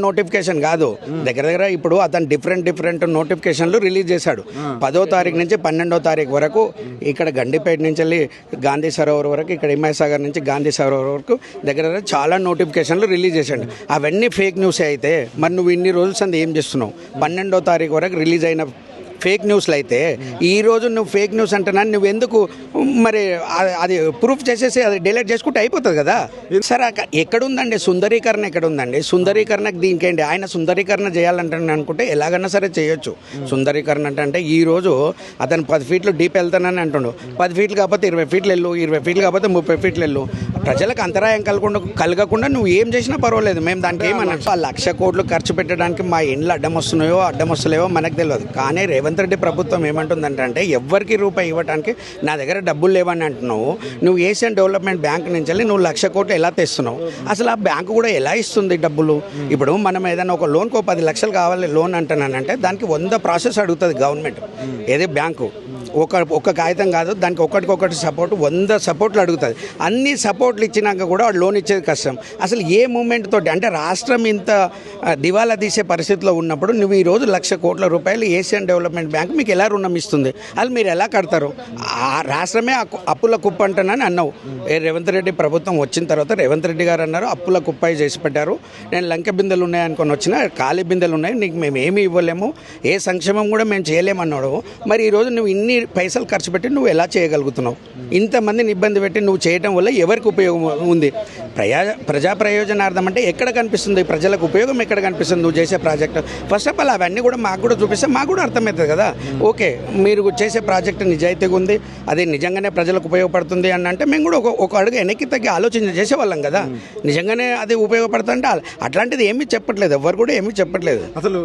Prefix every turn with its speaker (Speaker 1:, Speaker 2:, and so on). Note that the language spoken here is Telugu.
Speaker 1: నోటిఫికేషన్ కాదు, దగ్గర దగ్గర ఇప్పుడు అతను డిఫరెంట్ నోటిఫికేషన్లు రిలీజ్ చేశాడు. 10వ తారీఖు నుంచి 12వ తారీఖు వరకు ఇక్కడ గండిపేట నుంచి వెళ్ళి గాంధీ సరోవర్ వరకు, ఇక్కడ హిమాయసాగర్ నుంచి గాంధీ సరోవర్ వరకు దగ్గర దగ్గర చాలా నోటిఫికేషన్లు రిలీజ్ చేశాడు. అవన్నీ ఫేక్ న్యూస్ అయితే మరి నువ్వు ఇన్ని రోజులు సంది ఏం చేస్తున్నావు? 12వ తారీఖు వరకు రిలీజ్ అయిన ఫేక్ న్యూస్లు అయితే ఈరోజు నువ్వు ఫేక్ న్యూస్ అంటున్నా, నువ్వు ఎందుకు మరి అది ప్రూఫ్ చేసేసి అది డిలీట్ చేసుకుంటే అయిపోతుంది కదా. సరే ఎక్కడుందండి సుందరీకరణ? ఎక్కడుందండి సుందరీకరణకు? దీనికేంటి ఆయన సుందరీకరణ చేయాలంటే అనుకుంటే ఎలాగన్నా సరే చేయొచ్చు. సుందరీకరణ అంటే ఈరోజు అతను 10 ఫీట్లు డీప్ వెళ్తానని అంటుండు. 10 ఫీట్లు కాకపోతే 20 ఫీట్లు వెళ్ళు, 20 ఫీట్లు కాకపోతే 30 ఫీట్లు వెళ్ళు. ప్రజలకు అంతరాయం కలగకుండా నువ్వు ఏం చేసినా పర్వాలేదు, మేము దానికి ఏమన్నా. 1,00,000 కోట్లు ఖర్చు పెట్టడానికి మా ఇండ్లు అడ్డం వస్తున్నాయో అడ్డం వస్తలేవో మనకు తెలియదు. కానీ రేవంత్ రెడ్డి ప్రభుత్వం ఏమంటుందంటే ఎవరికి రూపాయి ఇవ్వడానికి నా దగ్గర డబ్బులు లేవని అంటున్నావు. నువ్వు ఏషియన్ డెవలప్మెంట్ బ్యాంక్ నుంచి వెళ్ళి నువ్వు 1,00,000 కోట్లు ఎలా తెస్తున్నావు? అసలు ఆ బ్యాంకు కూడా ఎలా ఇస్తుంది డబ్బులు? ఇప్పుడు మనం ఏదైనా ఒక లోన్కు 10 లక్షలు కావాలి లోన్ అంటున్నానంటే దానికి 100 ప్రాసెస్ అడుగుతుంది గవర్నమెంట్. ఏదే బ్యాంకు ఒక కాగితం కాదు, దానికి ఒకటికొకటి సపోర్ట్ 100 సపోర్ట్లు అడుగుతుంది. అన్ని సపోర్ట్లు ఇచ్చినాక కూడా వాడు లోన్ ఇచ్చేది కష్టం. అసలు ఏ మూమెంట్ తోటి అంటే రాష్ట్రం ఇంత దివాలా తీసే పరిస్థితిలో ఉన్నప్పుడు నువ్వు ఈరోజు 1,00,000 కోట్ల రూపాయలు ఏషియన్ డెవలప్మెంట్ బ్యాంక్ మీకు ఎలా రుణం ఇస్తుంది? అది మీరు ఎలా కడతారు? ఆ రాష్ట్రమే అప్పుల కుప్ప అంటానని అన్నావు. రేవంత్ రెడ్డి ప్రభుత్వం వచ్చిన తర్వాత రేవంత్ రెడ్డి గారు అన్నారు అప్పుల కుప్ప చేసి పెట్టారు, నేను లంక బిందెలు ఉన్నాయనుకొని వచ్చిన ఖాళీ బిందెలు ఉన్నాయి, నీకు మేము ఏమీ ఇవ్వలేము, ఏ సంక్షేమం కూడా మేము చేయలేమన్నాడు. మరి ఈరోజు నువ్వు ఇన్ని పైసలు ఖర్చు పెట్టి నువ్వు ఎలా చేయగలుగుతున్నావు? ఇంతమందిని ఇబ్బంది పెట్టి నువ్వు చేయడం వల్ల ఎవరికి ఉపయోగం ఉంది? ప్రజా ప్రయోజనార్థం అంటే ఎక్కడ కనిపిస్తుంది? ప్రజలకు ఉపయోగం ఎక్కడ కనిపిస్తుంది నువ్వు చేసే ప్రాజెక్టు? ఫస్ట్ ఆఫ్ ఆల్ అవన్నీ కూడా మాకు కూడా చూపిస్తే మాకు కూడా అర్థమవుతుంది కదా. ఓకే, మీరు చేసే ప్రాజెక్టు నిజాయితీగా ఉంది, అది నిజంగానే ప్రజలకు ఉపయోగపడుతుంది అని అంటే మేము కూడా ఒక అడుగు వెనక్కి తగ్గి ఆలోచన చేసేవాళ్ళం కదా. నిజంగానే అది ఉపయోగపడుతుంటే అట్లాంటిది ఏమీ చెప్పట్లేదు, ఎవరు కూడా ఏమీ చెప్పట్లేదు.
Speaker 2: అసలు